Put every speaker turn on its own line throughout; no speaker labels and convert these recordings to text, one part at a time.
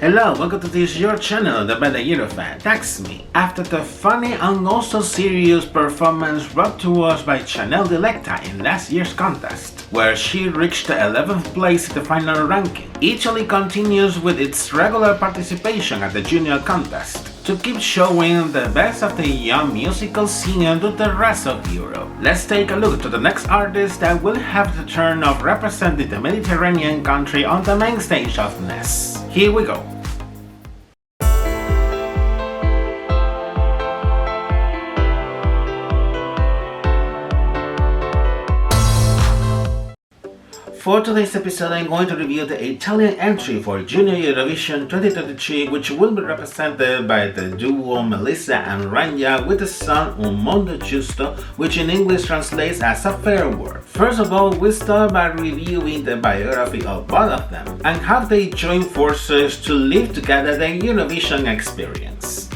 Hello, welcome to this your channel, the better Eurofan. That's me. After the funny and also serious performance brought to us by Chanel Dilecta in last year's contest, where she reached the 11th place in the final ranking, Italy continues with its regular participation at the junior contest to keep showing the best of the young musical scene to the rest of Europe. Let's take a look to the next artist that will have the turn of representing the Mediterranean country on the main stage of JESC. Here we go. For today's episode, I'm going to review the Italian entry for Junior Eurovision 2023, which will be represented by the duo Melissa and Ranya with the song Un Mondo Giusto, which in English translates as a fair world. First of all, we'll start by reviewing the biography of both of them and how they joined forces to live together the Eurovision experience.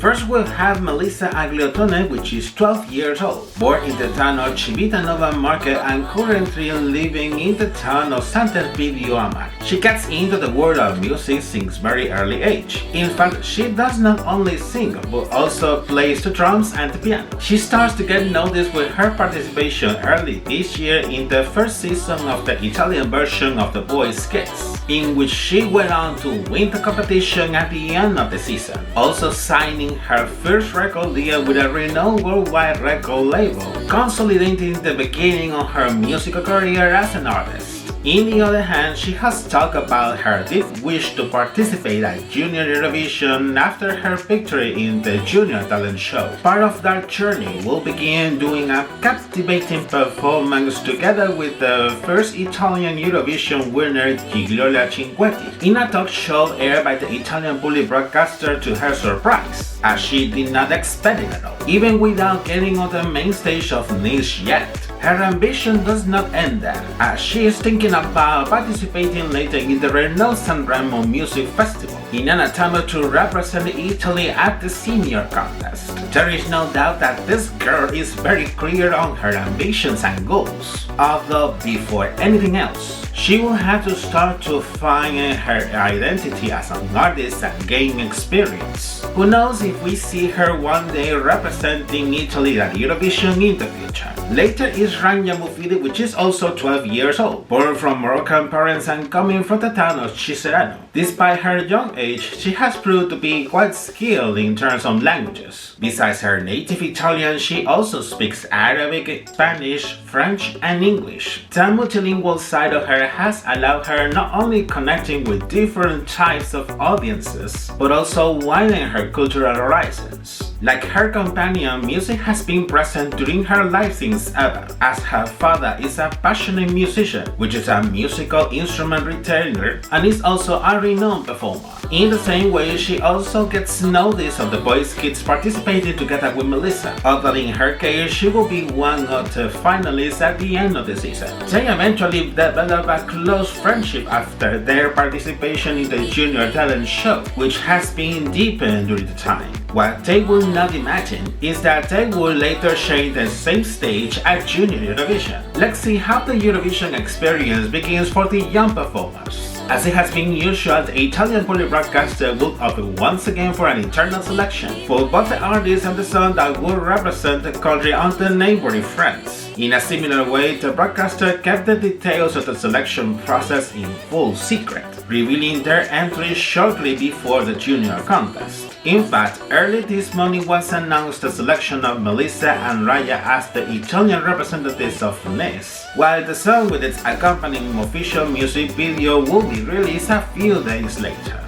First we'll have Melissa Agliotone, which is 12 years old, born in the town of Civitanova Market and currently living in the town of Sant'Elpidio a Mare. She gets into the world of music since very early age. In fact, she does not only sing, but also plays the drums and the piano. She starts to get noticed with her participation early this year in the first season of the Italian version of The Voice Kids, in which she went on to win the competition at the end of the season, also signing her first record deal with a renowned worldwide record label, consolidating the beginning of her musical career as an artist. On the other hand, she has talked about her deep wish to participate at Junior Eurovision after her victory in the Junior talent show. Part of that journey will begin doing a captivating performance together with the first Italian Eurovision winner Gigliola Cinquetti, in a talk show aired by the Italian public broadcaster to her surprise, as she did not expect it at all. Even without getting on the main stage of JESC yet, her ambition does not end there, as she is thinking about participating later in the renowned Sanremo Music Festival, in an attempt to represent Italy at the senior contest. There is no doubt that this girl is very clear on her ambitions and goals, although before anything else, she will have to start to find her identity as an artist and gain experience. Who knows if we see her one day representing Italy at Eurovision in the future. Later is Ranya Mufidi, which is also 12 years old, born from Moroccan parents and coming from the town of Ciserano. Despite her young age, she has proved to be quite skilled in terms of languages. Besides her native Italian, she also speaks Arabic, Spanish, French, and English. The multilingual side of her has allowed her not only connecting with different types of audiences, but also widening her cultural horizons. Like her companion, music has been present during her life since ever, as her father is a passionate musician, which is a musical instrument retailer and is also a renowned performer. In the same way, she also gets notice of the Voice Kids participating together with Melissa, although in her case she will be one of the finalists at the end of the season. They eventually develop a close friendship after their participation in the Junior talent show, which has been deepened during the time. What they will not imagine is that they will later share the same stage at Junior Eurovision. Let's see how the Eurovision experience begins for the young performers. As it has been usual, the Italian public broadcaster will opt once again for an internal selection for both the artist and the song that will represent the country on the neighboring France. In a similar way, the broadcaster kept the details of the selection process in full secret, revealing their entry shortly before the junior contest. In fact, early this morning was announced the selection of Melissa and Ranya as the Italian representatives of JESC, while the song with its accompanying official music video will be released a few days later.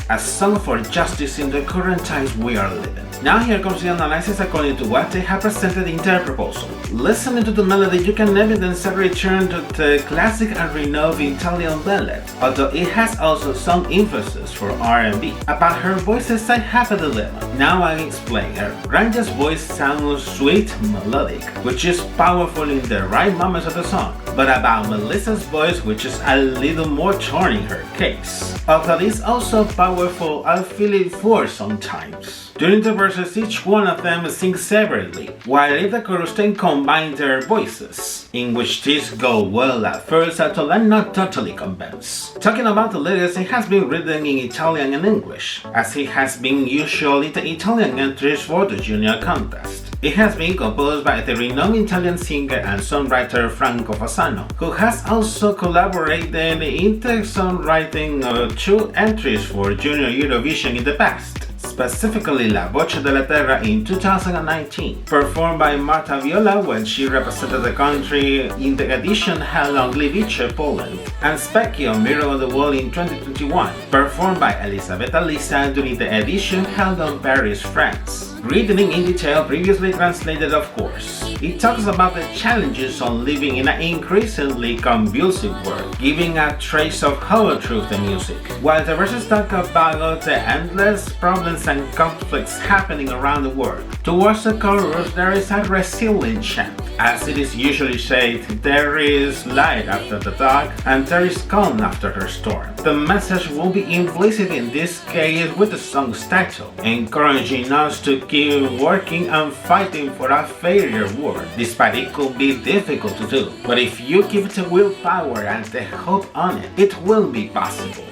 A song for justice in the current times we are living. Now here comes the analysis according to what they have presented in their proposal. Listening to the melody, you can evidence a return to the classic and renowned Italian ballad, although it has also some emphasis for R&B. About her voices, I have a dilemma. Now I explain. Ranya's voice sounds sweet, melodic, which is powerful in the right moments of the song, but about Melissa's voice, which is a little more torn in her case. Although it's also powerful, I feel it forced sometimes. During the verses, each one of them sings separately, while in the chorus they combine their voices, in which these go well at first until I'm not totally convinced. Talking about the lyrics, it has been written in Italian and English, as it has been usually the Italian entries for the Junior contest. It has been composed by the renowned Italian singer and songwriter Franco Fasano, who has also collaborated in the songwriting of 2 entries for Junior Eurovision in the past. Specifically La Voce della Terra in 2019, performed by Marta Viola when she represented the country in the edition held on Gliwice, Poland, and Specchio Mirror on the Wall in 2021, performed by Elisabetta Lisa during the edition held on Paris, France. Written in detail, previously translated of course. It talks about the challenges on living in an increasingly convulsive world, giving a trace of horror through the music, while the verses talk about the endless problems and conflicts happening around the world. Towards the chorus, there is a resilient chant. As it is usually said, there is light after the dark and there is calm after the storm. The message will be implicit in this case with the song's title, encouraging us to keep working and fighting for a fairer world, despite it could be difficult to do. But if you give it the willpower and the hope on it, it will be possible.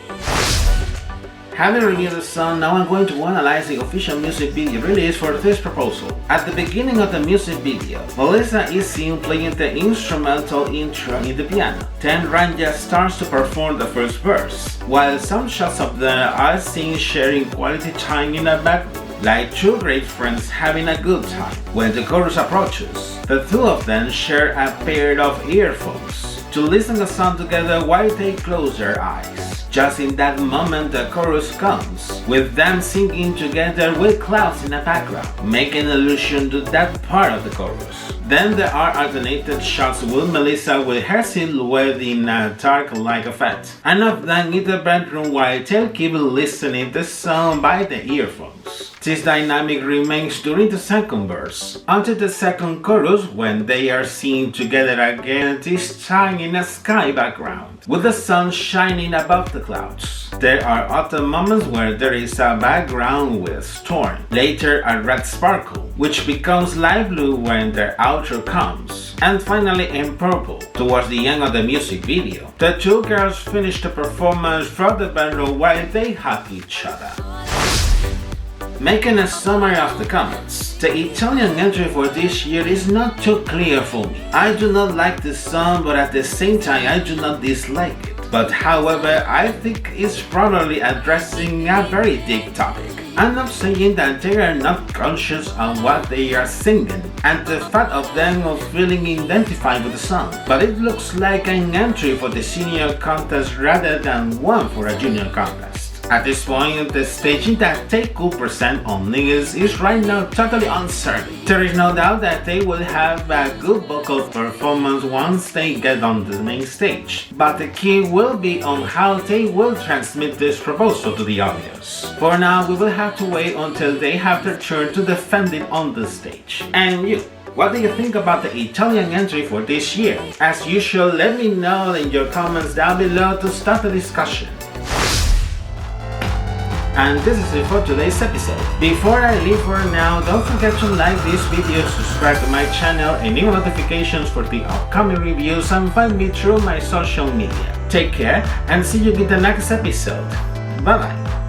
Having reviewed the song, now I'm going to analyze the official music video release for this proposal. At the beginning of the music video, Melissa is seen playing the instrumental intro in the piano. Then Ranya starts to perform the first verse, while some shots of them are seen sharing quality time in a background, like 2 great friends having a good time. When the chorus approaches, the 2 of them share a pair of earphones to listen to the song together while they close their eyes. Just in that moment the chorus comes, with them singing together with clouds in the background, making allusion to that part of the chorus. Then there are alternated shots with Melissa with her silhouette in a dark-like effect, and of them in the bedroom while they keep listening to the song by the earphones. This dynamic remains during the second verse, until the second chorus when they are seen together again, this time in a sky background, with the sun shining above the clouds. There are other moments where there is a background with storm, later a red sparkle, which becomes light blue when the outro comes, and finally in purple, towards the end of the music video. The 2 girls finish the performance from the bedroom while they hug each other. Making a summary of the comments, the Italian entry for this year is not too clear for me. I do not like this song, but at the same time I do not dislike it. But however, I think it's probably addressing a very deep topic. I'm not saying that they are not conscious of what they are singing and the fact of them of feeling identified with the song, but it looks like an entry for the senior contest rather than one for a junior contest. At this point, the staging that they could present on niggas is right now totally uncertain. There is no doubt that they will have a good vocal performance once they get on the main stage, but the key will be on how they will transmit this proposal to the audience. For now, we will have to wait until they have their turn to defend it on the stage. And you? What do you think about the Italian entry for this year? As usual, let me know in your comments down below to start the discussion. And this is it for today's episode. Before I leave for now, don't forget to like this video, subscribe to my channel, enable notifications for the upcoming reviews, and find me through my social media. Take care and see you in the next episode. Bye bye.